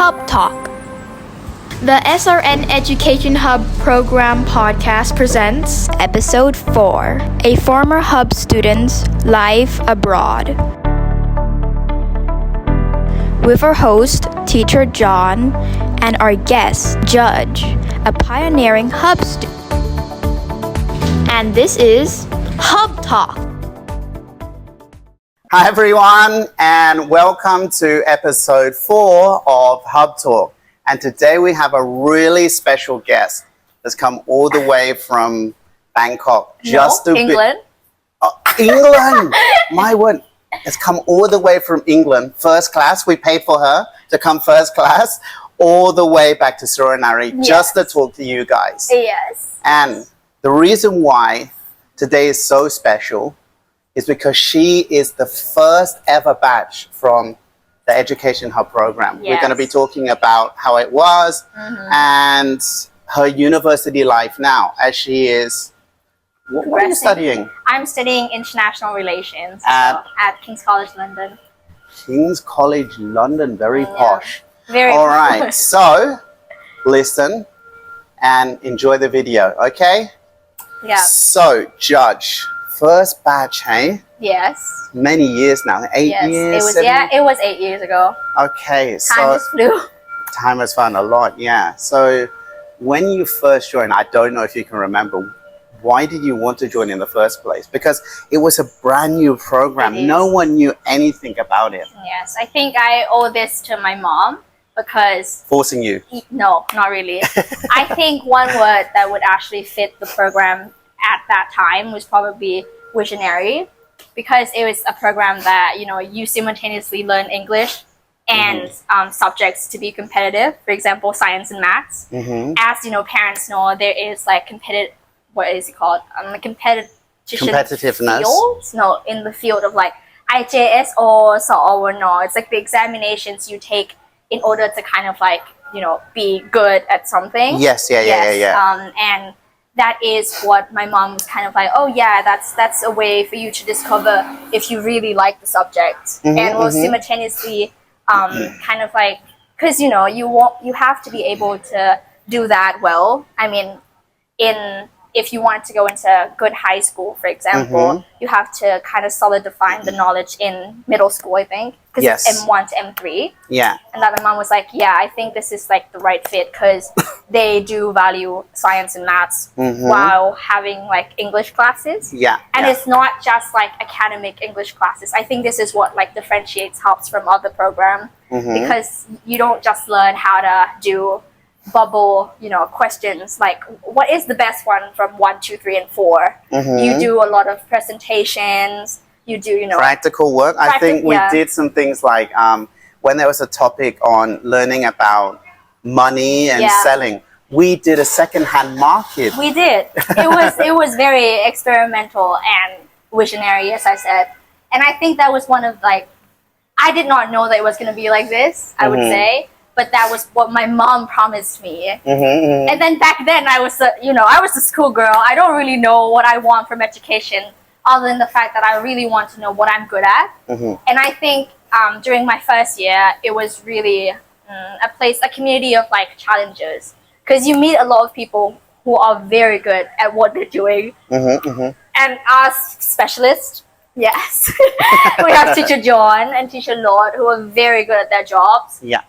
Hub Talk. The SRN Education Hub Program podcast presents Episode 4, A Former Hub Student's Life Abroad. With our host, Teacher John, and our guest, Judge, a pioneering Hub student. And this is Hub Talk. Hi everyone, and welcome to episode 4 of Hub Talk. And today we have a really special guest that's come all the way from Bangkok. England. England! My word. Has come all the way from England, first class. We paid for her to come first class all the way back to Suriname just to talk to you guys. Yes. And the reason why today is so special is because she is the first ever batch from the Education Hub program. Yes. We're going to be talking about how it was and her university life now, as she is, what are you studying? I'm studying international relations At King's College London. King's College London, very posh. Very All posh. right, so listen and enjoy the video, okay? Yeah. So, Judge, first batch, hey? Yes. Many years now, 8 Yes. years? It was 8 years ago. Okay, Time so just flew. time has fun a lot, yeah. So when you first joined, I don't know if you can remember, why did you want to join in the first place? Because it was a brand new program. It is. No one knew anything about it. Yes. I think I owe this to my mom because Forcing you. no, not really. I think one word that would actually fit the program at that time was probably visionary, because it was a program that, you know, you simultaneously learn English and subjects to be competitive. For example, science and maths. As you know, parents know, there is like competitive. What is it called? Competitiveness. Fields? No, in the field of like IJSO, SOO. It's like the examinations you take in order to kind of like, you know, be good at something. Yes, yeah. And that is what my mom was kind of like, oh yeah, that's a way for you to discover if you really like the subject. And we'll simultaneously kind of like, because you know, you have to be able to do that well. I mean, if you want to go into a good high school, for example, you have to kind of solidify the knowledge in middle school, I think, because it's M1 to M3. Yeah. And that my mom was like, yeah, I think this is like the right fit because they do value science and maths while having like English classes. Yeah. And it's not just like academic English classes. I think this is what like differentiates Hubs from other programs, because you don't just learn how to do bubble, you know, questions like what is the best one from 1, 2, 3, and 4. You do a lot of presentations. You do, you know, practical work. I think we did some things like when there was a topic on learning about money and selling, we did a second-hand market. We did. It was very experimental and visionary, as I said. And I think that was one of like, I did not know that it was going to be like this, I would say. But that was what my mom promised me. And then back then I was a schoolgirl. I don't really know what I want from education, other than the fact that I really want to know what I'm good at. And I think during my first year, it was really a community of like challengers, because you meet a lot of people who are very good at what they're doing. And us specialists, yes, we have Teacher John and Teacher Lord, who are very good at their jobs. Yeah.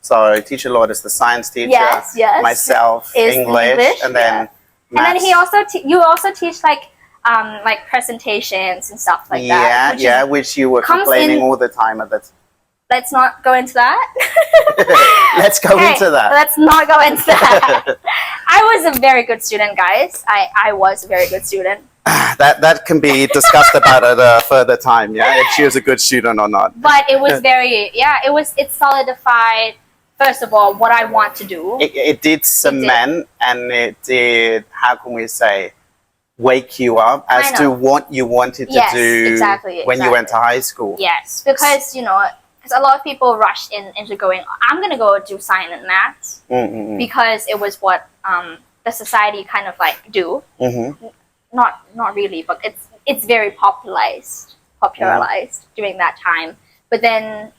So Teacher Lord is the science teacher. Yes. Myself, is English, and then and then he also you also teach like presentations and stuff like that. Which you were complaining all the time at that. Let's not go into that. Let's go into that. Let's not go into that. I was a very good student, guys. I was a very good student. That can be discussed about at a further time, if she was a good student or not. But it was very, it solidified, first of all, what I want to do. It did cement, and it did, how can we say, wake you up as to what you wanted to do when you went to high school. Yes, because, you know, because a lot of people rushed into going, I'm going to go do science and maths, because it was what the society kind of like do. Not really, but it's very popularized during that time. But then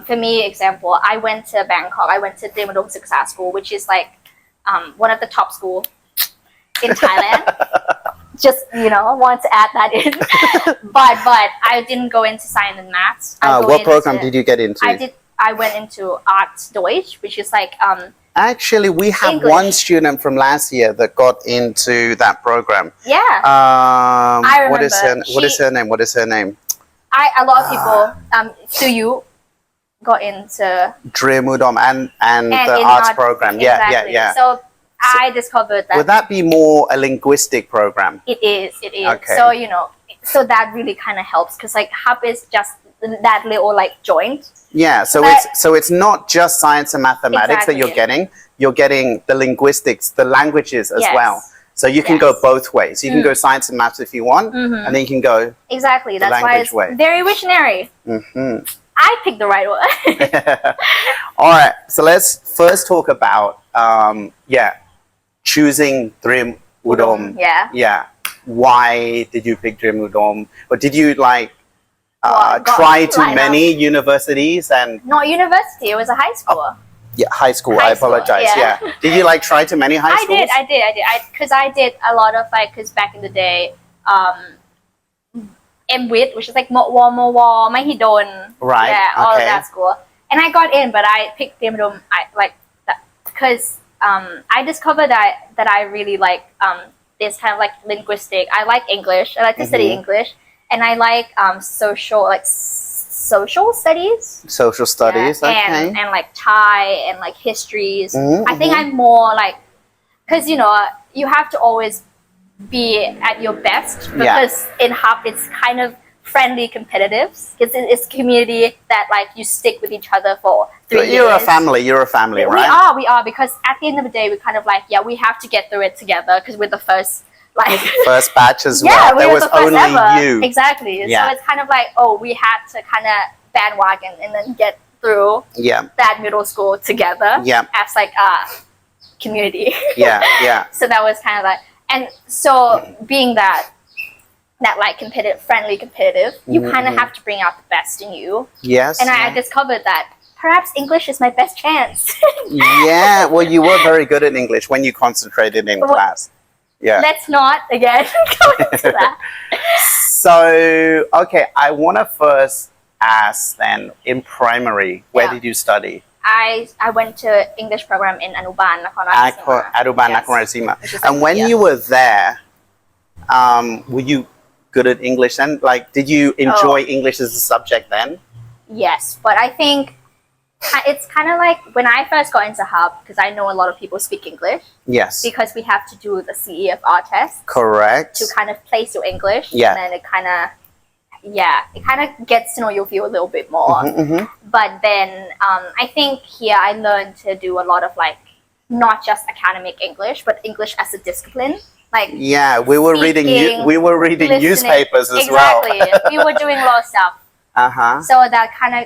for me, example, I went to Bangkok. I went to Demadong Siksa School, which is like one of the top school in Thailand. Just want to add that in. but I didn't go into science and maths. What program did you get into? I went into Arts Deutsch, which is like Actually, we have English. one student from last year that got into that program. Yeah. I remember. What is her name? What is her name? A lot of people. So you got into Drimudom and the in arts program. Exactly. Yeah. So I discovered that Would that be more a linguistic program? it is. Okay. So so that really kind of helps because like hub is just that little like joint. Yeah, so But- it's not just science and mathematics that you're Exactly. getting. You're getting the linguistics, the languages as Yes. well. So you can Yes. go both ways. You can go science and maths if you want, and then you can go. Exactly. That's why language it's way. very visionary. Mhm. I picked the right one. All right, so let's first talk about choosing Drim Udom. Yeah. Yeah. Why did you pick Drim Udom? Or did you like Got try to lined up. many universities and Not university. It was a high school. high school? I High school, apologize. yeah. Did you like try to many high I schools? did. Because I did a lot of like, because back in the day, MWIT, which is like Mawar, Mahidol. Right, Yeah, all okay. of that school. And I got in, but I picked Demdom. I like that because I discovered that I really like this kind of like linguistic. I like English. I like to study English, and I like social studies. Social studies, Yeah, okay. and like Thai and like histories. Mhm, I think I'm more like, because you have to always be at your best because in Hub it's kind of friendly competitive. It's community that like you stick with each other for 3 years. You're a family. You're a family, right? We are because at the end of the day we kind of like we have to get through it together because we're the first like First batch as yeah, well. we There were was the first only ever. you. Exactly. Yeah. So it's kind of like, we had to kind of bandwagon and then get through Yeah, that middle school together Yeah. as like a community. yeah. So that was kind of like, and so being that like friendly competitive, you kind of have to bring out the best in you. Yes. And I discovered that perhaps English is my best chance. Yeah, well, you were very good at English when you concentrated in class. Yeah. Let's not again go into that. So, okay, I want to first ask then, in primary, where Yeah. did you study? I went to English program in Anuban, Nakhon Ratchasima. Aduban Yes. Nakhon Ratchasima. Which is And like, when yeah. you were there, were you good at English then? Like, did you enjoy English as a subject then? Yes, but I think it's kind of like when I first got into Hub, because I know a lot of people speak English, Yes. because we have to do the CEFR test Correct. to kind of place your English. Yeah. And then it kind of gets to know you a little bit more. Mhm. But then I think here I learned to do a lot of like, not just academic English, but English as a discipline. Like Yeah, we were reading Speaking, listening. newspapers as exactly. well. We were doing a lot of stuff. Uh-huh. So that kind of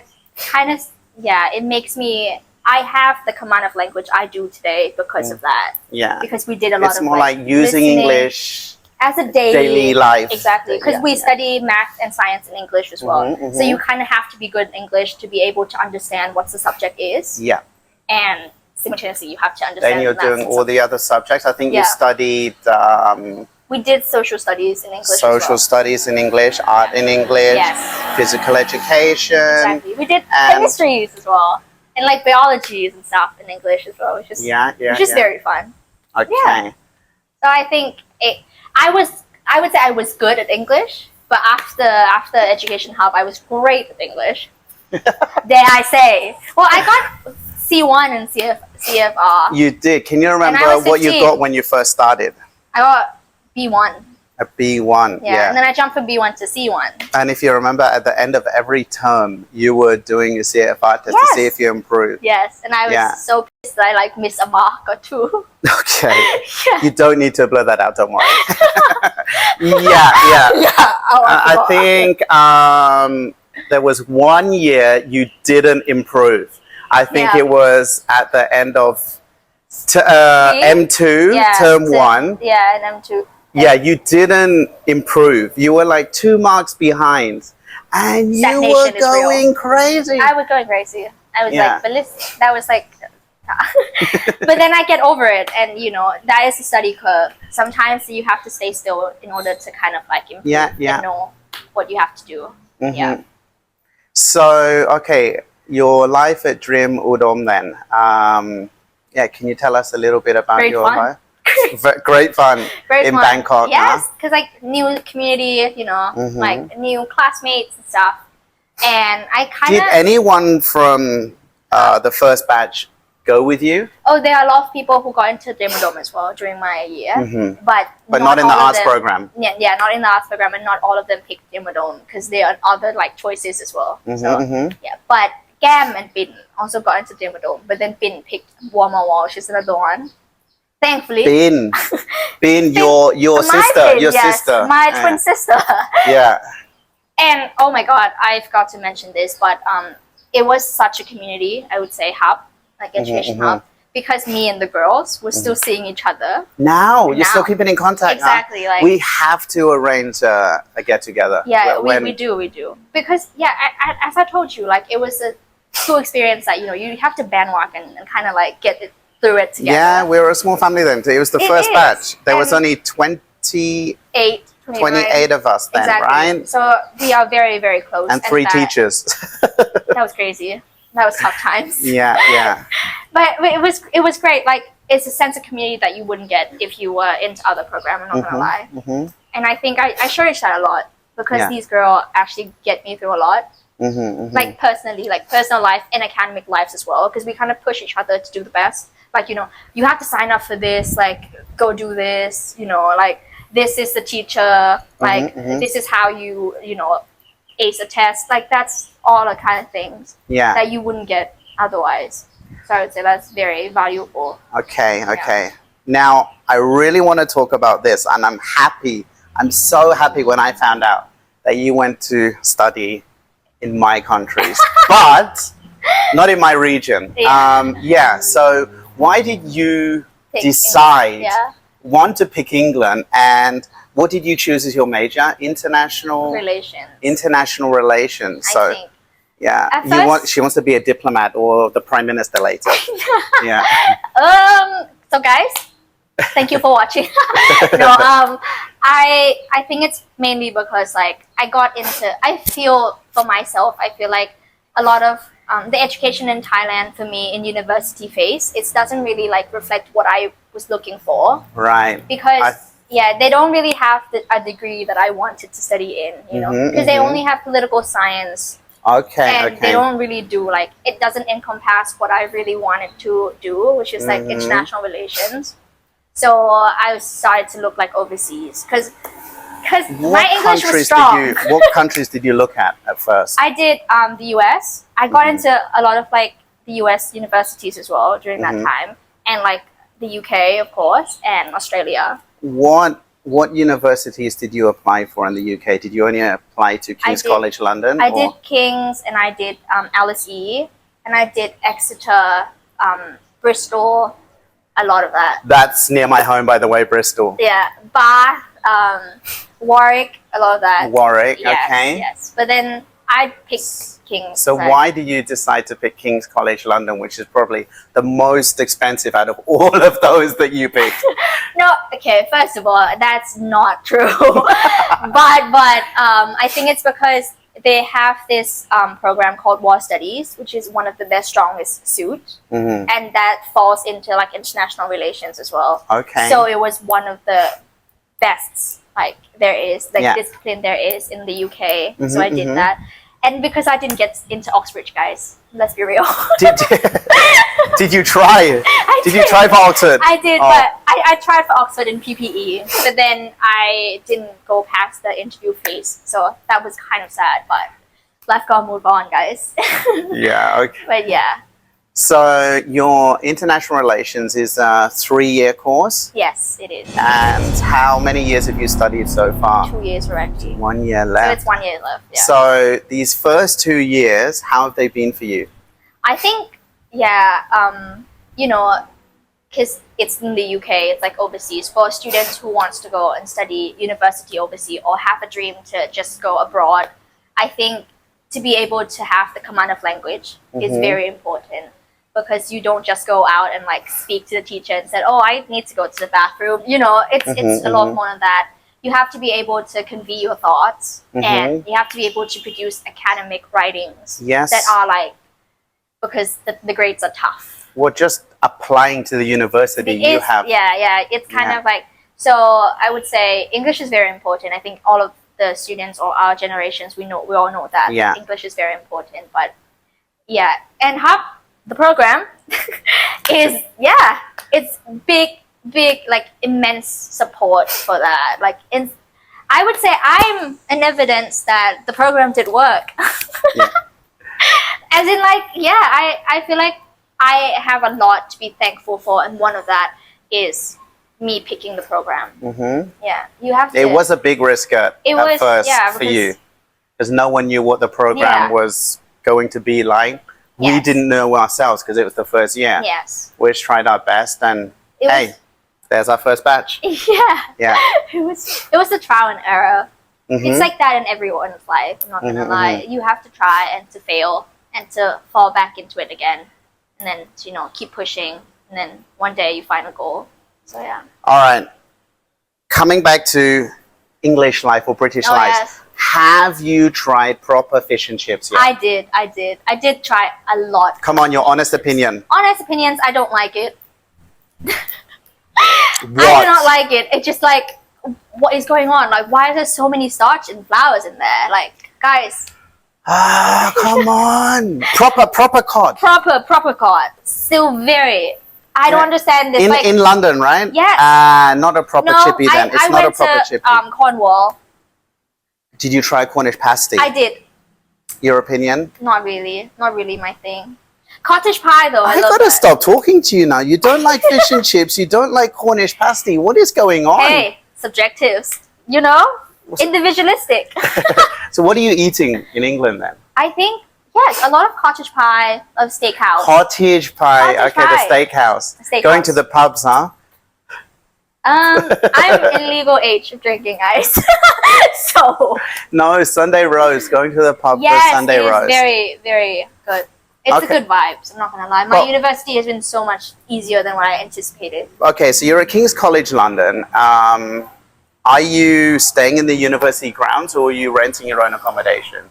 it makes me, I have the command of language I do today because of that, Yeah. because we did a lot It's of more like using listening English as a daily life. exactly, because Yeah, we yeah. study math and science in English as well. Mhm, So you kind of have to be good in English to be able to understand what the subject is, Yeah. and simultaneously you have to understand Then you're the maths doing and all the other subjects. I think you Yeah. studied We did social studies in English social as well. studies in English, art in English, Yes. physical education. Exactly. We did and- chemistries as well, and like biologies and stuff in English as well, which is Yeah. very fun. Okay. Yeah. So I think I would say I was good at English, but after Education Hub, I was great at English. Dare I say? Well, I got C1 and CFR. You did. Can you remember was what you 15. got when you first started? I got B1. A B1. Yeah. And then I jumped from B1 to C1. And if you remember, at the end of every term, you were doing your CFR test to Yes. see if you improved. Yes, and I was Yeah. so pissed that I like missed a mark or two. Okay. Yeah. You don't need to blur that out, don't worry. yeah. I think there was 1 year you didn't improve. I think Yeah. it was at the end of M2, Yeah, term so- 1. Yeah, and M2. Yeah, you didn't improve. You were like 2 marks behind. And you Stagnation were is real. going crazy. I was going crazy. I was Yeah. like, ballistic. That was like, but then I get over it, and you know that is a study curve. Sometimes you have to stay still in order to kind of like improve Yeah. and know what you have to do. Yeah. So, okay, your life at Dream Udom then. Yeah, can you tell us a little bit about Great your fun. life? Great fun Very in fun. Bangkok. Yes, because like new community, you know, like new classmates and stuff. And I kind Did of anyone from the first batch go with you? there are a lot of people who got into Demodome as well during my year, but Not in the all of arts them- program. Yeah, not in the arts program, and not all of them picked Demodome because there are other like choices as well. So yeah, but Gam and Bin also got into Demodome, but then Bin picked Warma which is another one. Thankfully, Bin, your my sister, Bin, your yes, sister. my twin sister. Yeah. And oh my god, I forgot to mention this, but it was such a community, I would say, hub, like education hub, because me and the girls were still seeing each other. Now you're still Now. keeping in contact. Huh? Exactly, like- we have to arrange a get together. Yeah, we do. Because yeah, as I told you, like it was a cool experience that, you know, you have to bandwagon and kind of like get it through it together. Yeah, we were a small family then. It was the It first is. batch. There was And- only 28 28 of us then, exactly. right? So we are very, very close. And 3 that- teachers. That was crazy. That was tough times. yeah. But it was great. Like it's a sense of community that you wouldn't get if you were into other program. I'm not gonna lie. And I think I cherish that a lot because Yeah. these girls actually get me through a lot. Like personally, like personal life and academic lives as well. Because we kind of push each other to do the best. Like, you know, you have to sign up for this. Like, go do this. You know, like this is the teacher. Like this is how you know ace a test. Like that's all the kind of things Yeah. that you wouldn't get otherwise. So I would say that's very valuable. Okay. Now, I really want to talk about this, and I'm happy. I'm so happy when I found out that you went to study in my countries, but not in my region. Yeah. So why did you Pick decide Yeah, want to pick England, and what did you choose as your major? International relations. I So think. yeah, At first- she wants to be a diplomat or the prime minister later. Yeah. So guys, thank you for watching. No, I think it's mainly because like I feel for myself, I feel like a lot of the education in Thailand for me in university phase, it doesn't really like reflect what I was looking for Right. because they don't really have a degree that I wanted to study in, you know, because they only have political science. Okay. And they don't really do like it doesn't encompass what I really wanted to do, which is like international relations. So I started to look like overseas because my English was strong. What countries did you look at first? I did the US. I got into a lot of like the US universities as well during that time, and like the UK, of course, and Australia. What universities did you apply for in the UK? Did you only apply to King's did- College London? I did King's and I did LSE and I did Exeter, Bristol, a lot of that. That's near my home, by the way, Bristol. Yeah, Bath, Warwick, a lot of that. Warwick, Yes, okay. Yes, but then I picked King's. So like- why did you decide to pick King's College London, which is probably the most expensive out of all of those that you picked? No, okay. First of all, that's not true. but I think it's because they have this program called War Studies, which is one of the best, strongest suit, and that falls into like international relations as well. Okay. So it was one of the best like there is like Yeah. discipline there is in the UK. So I did that, and because I didn't get into Oxbridge, guys, let's be real. Did you try? Did you try for Oxford? I did, Oh. but I tried for Oxford in PPE, but then I didn't go past the interview phase, so that was kind of sad. But life gotta move on, guys. Yeah, okay. But yeah, So your international relations is a 3-year course, yes, it is. and how many years have you studied so far? 2 years already. 1 year So left. it's 1 year left. Yeah. So these first 2 years, how have they been for you? I think, you know, because it's in the UK, it's like overseas. For students who wants to go and study university overseas or have a dream to just go abroad, I think to be able to have the command of language is very important, because you don't just go out and like speak to the teacher and say, oh, I need to go to the bathroom. You know, it's a lot more than that. You have to be able to convey your thoughts, and you have to be able to produce academic writings Yes. that are like, because the grades are tough. Well, just applying to the university, you have. Yeah, it's kind Yeah. of like, so I would say English is very important. I think all of the students or our generations, we all know that Yeah. English is very important. But yeah, and Hub, the program, is it's big, like immense support for that. Like I would say I'm an evidence that the program did work. Yeah. As in, like, I feel like I have a lot to be thankful for, and one of that is me picking the program. Yeah, you have to. It was a big risk at first for because- you, because no one knew what the program Yeah. was going to be like. We Yes. didn't know ourselves because it was the first year. Yes. We just tried our best, and It hey, was- there's our first batch. Yeah. Yeah. It was a trial and error. Mhm. It's like that in everyone's life. I'm not gonna Mhm, lie. You have to try and to fail and to fall back into it again, and then to, keep pushing, and then one day you find a goal. So yeah. All right. Coming back to English life or British Oh, life, yes. have you tried proper fish and chips yet? I did try a lot. Come on, your honest opinion. Honest opinions, I don't like it. What? I do not like it. It's just like, what is going on? Like, why are there so many starch and flours in there? Like, guys, Ah, come on. Proper cod. proper cod. Still very. I don't Yeah. understand this. In London, right? Yes. Not a proper no, chippy then. It's I not a went proper to chippy. Cornwall. Did you try Cornish pasty? I did. Your opinion? Not really my thing. Cottage pie though. I I love gotta that. stop talking to you now. You don't like fish and chips. You don't like Cornish pasty. What is going on? Hey, subjectives. Individualistic. So what are you eating in England then? I think yes, a lot of cottage pie, of steakhouse. Cottage pie. Cottage Okay, pie. the steakhouse. Steakhouse. Going to the pubs, huh? I'm in legal age of drinking ice, so No, Sunday roast. Going to the pub for yes, Sunday it is roast. very, very good. It's Okay. a good vibes. I'm not gonna lie. My Well- university has been so much easier than what I anticipated. Okay, so you're at King's College London. Are you staying in the university grounds or are you renting your own accommodation?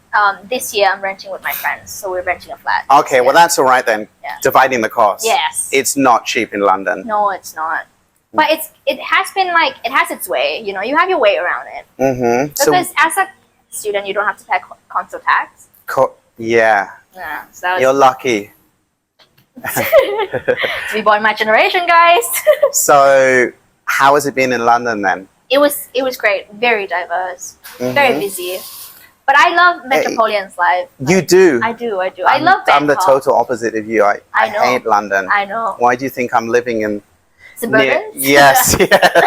This year I'm renting with my friends, so we're renting a flat. Okay, well that's all right then. Yeah. Dividing the cost. Yes. It's not cheap in London. No, it's not. But it has been like, it has its way. You have your way around it. Mm-hmm. So, Because as a student, you don't have to pay council tax. yeah, Yeah, so you're lucky. we born my generation, guys. So, how has it been in London then? It was great, very diverse, Mm-hmm. very busy. But I love Metropolitan's life. You do. I do. I love Bangkok. I'm the total opposite of you. I know. hate London. I know. Why do you think I'm living in Suburbans. Yes. Yeah.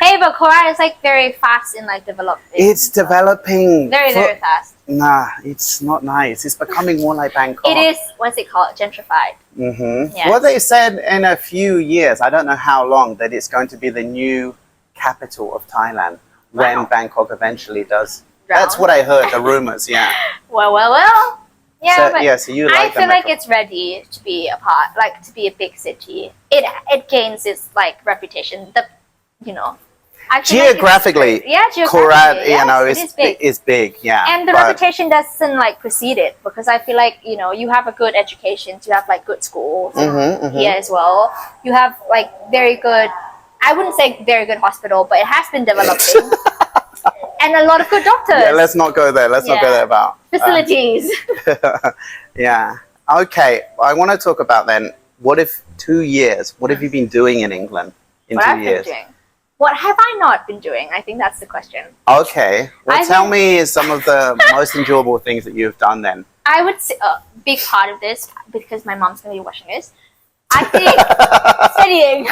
Hey, but Korea is like very fast in like developing. It's developing. very very fast. Nah, it's not nice. It's becoming more like Bangkok. It is, what's it called, gentrified. Mm-hmm. Yes. Well, they said in a few years, I don't know how long, that it's going to be the new capital of Thailand when Wow. Bangkok eventually does. Round. That's what I heard, the rumors, yeah. Well. Yeah, So, but yeah, so you I like the feel like metro- it's ready to be a part, like to be a big city. It gains its like reputation. I feel like it's Geographically, great. Yeah, Korat, geographically, yes, is it is big. is big, yeah. And the but- reputation doesn't like precede it, because I feel like you have a good education, you have like good schools here as well. You have like very good, I wouldn't say very good hospital, but it has been developing, and a lot of good doctors. Yeah, let's not go there. Let's not go Yeah. there about Facilities. yeah. Okay. I want to talk about then. What if 2 years? What have you been doing in England in What 2 I've been years? doing. What have I not been doing? I think that's the question. Okay. Well, I've tell been- me some of the most enjoyable things that you've done then. I would say a big part of this, because my mom's gonna be watching this. I think studying.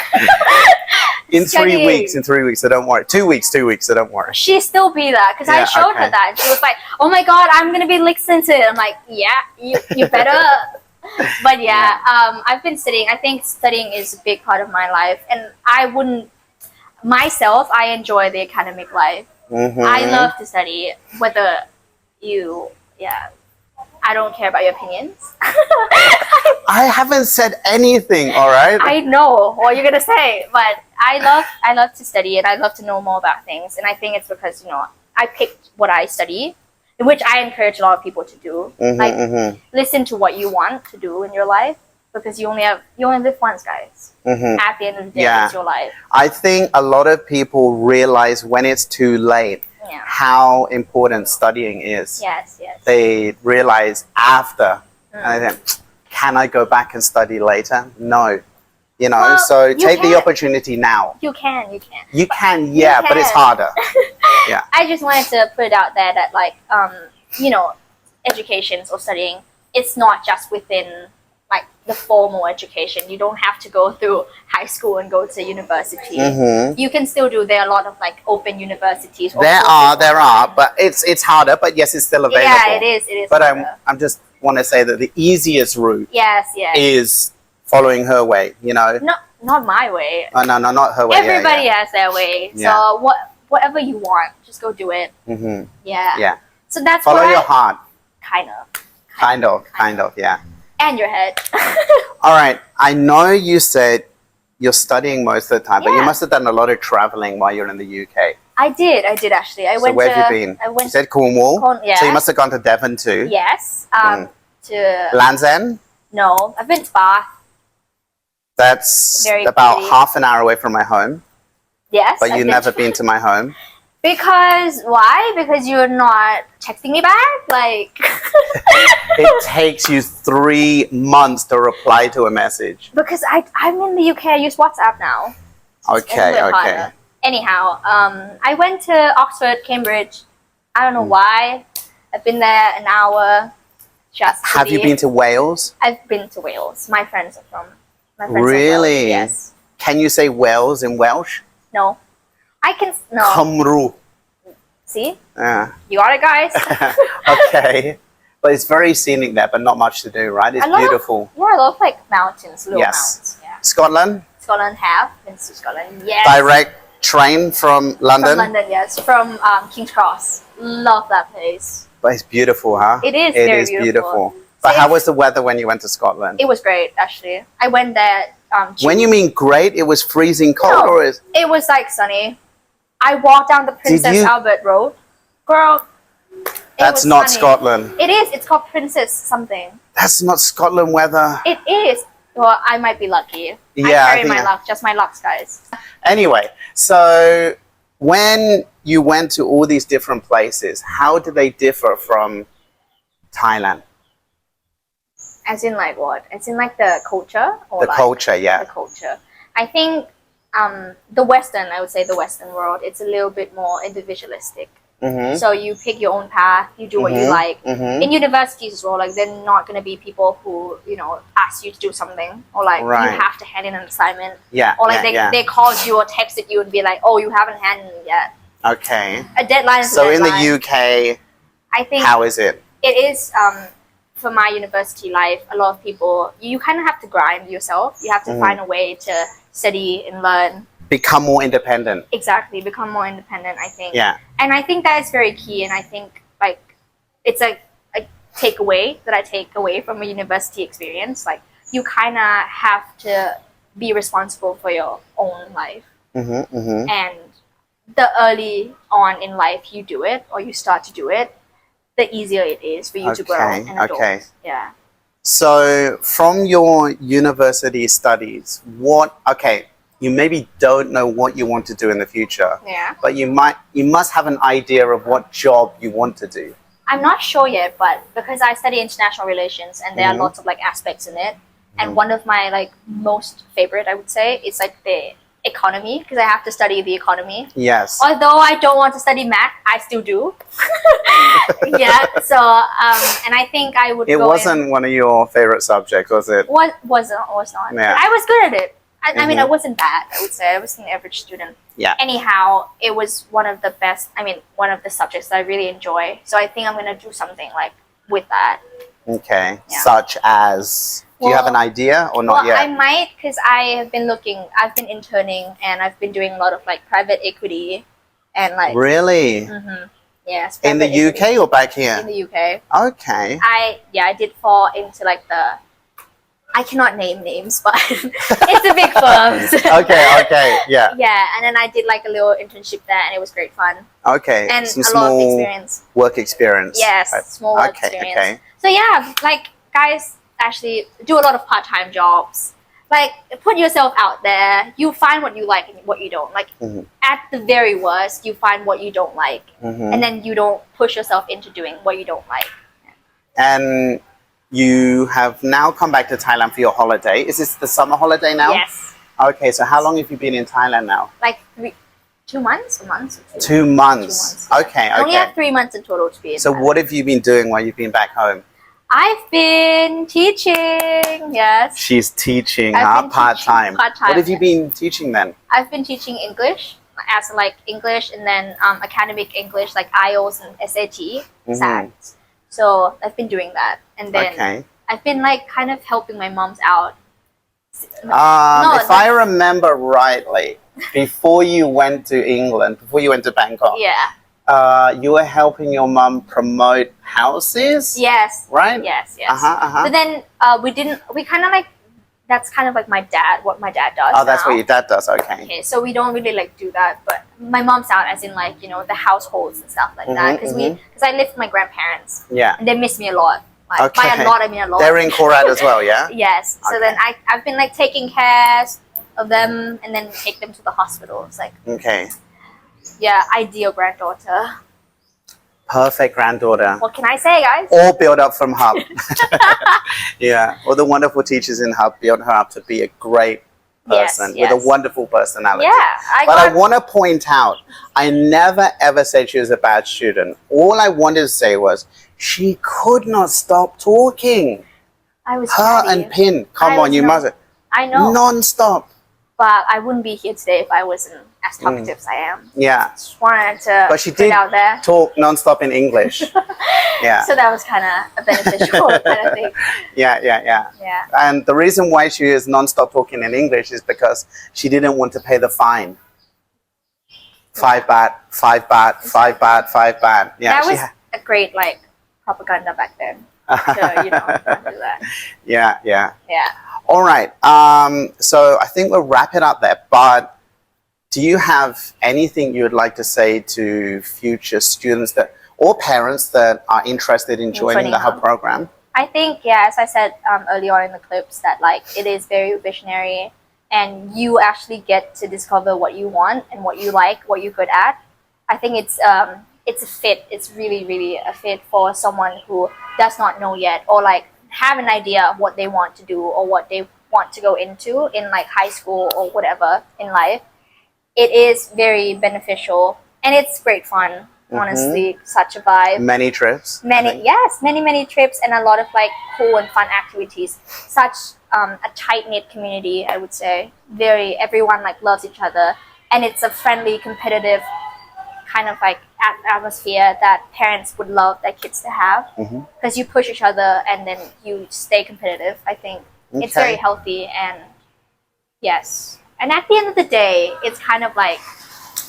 In 3 Studying. weeks. In 3 weeks. So don't worry. 2 weeks. 2 weeks. So don't worry. She still be that, because I Yeah, showed okay. her that, and she was like, "Oh my god, I'm gonna be listening to it." I'm like, "Yeah, you better." But yeah, I've been studying. I think studying is a big part of my life, and I wouldn't myself. I enjoy the academic life. Mhm. I love to study, whether you yeah, I don't care about your opinions. I haven't said anything, all right? I know what you're gonna say, but I love to study and I love to know more about things, and I think it's because I picked what I study, which I encourage a lot of people to do. Like listen to what you want to do in your life, because you only live once, guys. At the end of the day, Yeah. it's your life. I think a lot of people realize when it's too late Yeah. how important studying is. Yes. Yes. They realize after, and I think, can I go back and study later? No. Well, So you take the can. opportunity now. You can. You can. You can, yeah, but it's can. harder. Yeah. I just wanted to put it out there that educations or studying, it's not just within like the formal education. You don't have to go through high school and go to university. You can still do. There are a lot of like open universities. Or There courses are, online. but it's harder. But yes, it's still available. Yeah, it is. It is. But harder. I'm just want to say that the easiest route Yes. Yes. is following her way. Not my way. Oh, no, not her way. Everybody has their way. Yeah. So whatever you want, just go do it. Yeah. Yeah. So that's Follow what your heart. kind of. Kind of, yeah. And your head. All right. I know you said you're studying most of the time, but you Yeah. must have done a lot of traveling while you're in the UK. I did actually. So where have you been? I You went said Cornwall. Yeah. So you must have gone to Devon too. Yes. To Land's End. no, I've been to Bath. That's Very about pretty. half an hour away from my home. Yes. But I've you've never been to my home. Because why? Because you're not texting me back. Like It takes you 3 months to reply to a message. because I'm in the UK. I use WhatsApp now. It's a Okay, little bit okay. harder. Anyhow, I went to Oxford, Cambridge. I don't know Hmm. why. I've been there an hour. Just Have you been to Wales? I've been to Wales. My friends are from. My friends Really? Are Wales. Yes. Can you say Wales in Welsh? No. I can no. Cymru. See, Yeah. you got it, guys. Okay. But it's very scenic there, but not much to do, right? It's A lot of- beautiful. Yeah, I love like mountains, little Yes. mountains. Yeah. Scotland, Scotland have been to Scotland. Yes. direct train from London. From London, yes. From King's Cross. Love that place. But it's beautiful, huh? It is It very is beautiful. But So how if- was the weather when you went to Scotland? It was great, actually. I went there. When you mean great, it was freezing cold, No. or is It was like sunny. I walked down the Princess you- Albert Road. Girl. it that's was not sunny. Scotland? It is. It's called Princess something. That's not Scotland weather. It is. Well, I might be lucky. Yeah, I I carry think my I- luck. Just my lucks, guys. Anyway, so when you went to all these different places, how do they differ from Thailand? As in like what? As in like the culture or The like culture, yeah. the culture. I think the Western, I would say the Western world, it's a little bit more individualistic. Mm-hmm. So you pick your own path, you do what you like. Mm-hmm. In universities as well, like they're not going to be people who ask you to do something or like Right. you have to hand in an assignment Yeah, or like yeah, they called you or texted you and be like, oh, you haven't handed it yet. Okay. A deadline is So a in the deadline. UK, I think how is it? it is for my university life. A lot of people, you kind of have to grind yourself. You have to find a way to study and learn. Become more independent. Exactly, become more independent. I think. Yeah. And I think that is very key. And I think like it's a takeaway that I take away from a university experience. Like you kind of have to be responsible for your own life. Mm-hmm, mm-hmm. And the early on in life you do it or you start to do it, the easier it is for you to grow Okay, an adult. okay. Yeah. So from your university studies, you maybe don't know what you want to do in the future, Yeah. but you must have an idea of what job you want to do. I'm not sure yet, but because I study international relations and there Mhm. are lots of like aspects in it, and one of my like most favorite, I would say, is like the economy because I have to study the economy. Yes. Although I don't want to study math, I still do. Yeah. So and I think I would. It go wasn't one of your favorite subjects, was it? What was not. Yeah. I was good at it. I mean, I Mhm. wasn't bad. I would say I was an average student. Yeah. Anyhow, it was one of the best. I mean, one of the subjects that I really enjoy. So I think I'm gonna do something like with that. Okay. Yeah. Such as, do you have an Well- idea or not Well, yet? I might because I have been looking. I've been interning and I've been doing a lot of like private equity, and like Really? Mhm. Yes. In the private UK or back in here? the UK. Okay. I did fall into like I cannot name names, but it's the big firms. Okay. Yeah. Yeah, and then I did like a little internship there, and it was great fun Okay. and Some a lot of small experience. work experience. Yes, Right. small work Okay. experience. Okay. So yeah, like guys actually do a lot of part-time jobs. Like put yourself out there. You find what you like and what you don't like. Mhm. At the very worst, you find what you don't like, Mhm. and then you don't push yourself into doing what you don't like. And you have now come back to Thailand for your holiday. Is this the summer holiday now? Yes, Okay, so how long have you been in Thailand now? like 2 months, a month. 2 months. Okay, I only okay. have 3 months in total to be in So Thailand. what have you been doing while you've been back home? I've been teaching. Yes, She's teaching, I've huh? been Part-time. teaching part-time, What have you been teaching then? I've been teaching English as like English and then academic English like IELTS and SAT, SATs. So I've been doing that, and then Okay. I've been like kind of helping my moms out. No, If I remember rightly, before you went to England, before you went to Bangkok, Yeah. you were helping your mum promote houses, Yes. right? Yes. Yes. Uh-huh. But then we kind of like that's kind of like what my dad does. Oh, that's now. what your dad does. Okay. Okay, so we don't really like do that, but my mom's out as in like the households and stuff like that because I live with my grandparents Yeah. and they miss me a lot. Like Okay. by a lot I mean a lot. They're in Korat as well, yeah? Yes. So Okay. then I've been like taking care of them and then take them to the hospital. It's like Okay. ideal granddaughter. Perfect granddaughter. What can I say, guys? All built up from Hub. Yeah. All the wonderful teachers in Hub built her up to be a great person with a yes. wonderful personality. Yeah, But I want to point out, I never ever said she was a bad student. All I wanted to say was she could not stop talking. I was Her ready. and Pin, come I on, was you not- must I know, non-stop. but I wouldn't be here today if I wasn't as talkative as I am. Yeah, Just wanted to but she put it did out there. talk non-stop in English. Yeah, So that was kind of a beneficial kind of thing. yeah. Yeah. And the reason why she is non-stop talking in English is because she didn't want to pay the fine. 5 baht, 5 baht, 5 baht, 5 baht. Yeah, That she was a great like propaganda back then. To, not do that. yeah. Yeah. All right. So I think we'll wrap it up there. But do you have anything you would like to say to future students or parents that are interested in joining the Hub program? I think, as I said earlier in the clips, that like it is very visionary, and you actually get to discover what you want and what you like, what you're good at. I think it's a fit. It's really, really a fit for someone who does not know yet, or like have an idea of what they want to do or what they want to go into in like high school or whatever in life. It is very beneficial and it's great fun. Honestly, such a vibe. Many trips. Many trips and a lot of like cool and fun activities. Such a tight knit community, I would say. Everyone like loves each other, and it's a friendly, competitive kind of like atmosphere that parents would love their kids to have because you push each other and then you stay competitive. I think it's very healthy, and yes. And at the end of the day, it's kind of like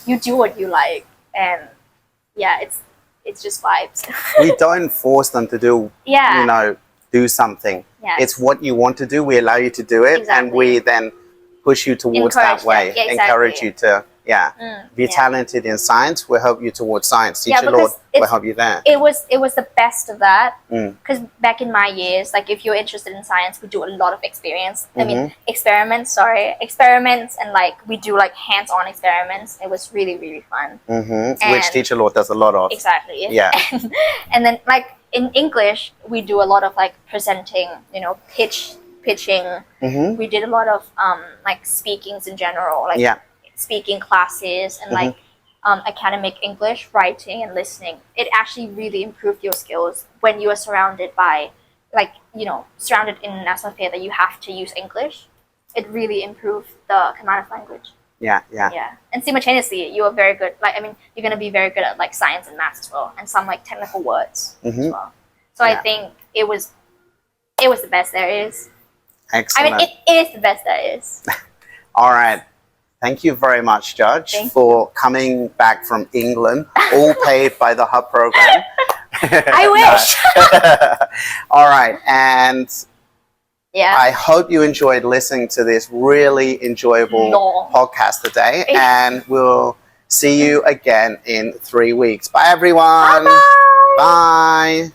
you do what you like, and yeah, it's just vibes. We don't force them to do, do something. Yes. It's what you want to do. We allow you to do it, and Exactly. we then push you towards Encourage that way. that. Yeah, Encourage exactly. you to, be yeah. talented in science. We'll help you towards science. Yeah, Teacher because Lord will it's- help you there. It was the best of that Mm. because back in my years, like if you're interested in science, we do a lot of experiments. I mean Mm-hmm. experiments, and like we do like hands-on experiments. It was really, really fun. Which And- Teacher Lord does a lot of. Exactly. Yeah. And then like in English, we do a lot of like presenting, pitching. We did a lot of like speakings in general, like Yeah. speaking classes and like academic English, writing and listening. It actually really improved your skills when you are surrounded by surrounded in an atmosphere that you have to use English. It really improved the command of language. Yeah. Yeah. And simultaneously, you are very good. You're going to be very good at like science and maths as well, and some like technical words as well. So Yeah. I think it was the best there is. Excellent. I mean, it is the best there is. All right. Thank you very much, Judge, Thank for coming back from England, all paid by the Hub program. I wish. All right, and Yeah. I hope you enjoyed listening to this really enjoyable No. podcast today, and we'll see you again in 3 weeks. Bye, everyone. Bye. Bye.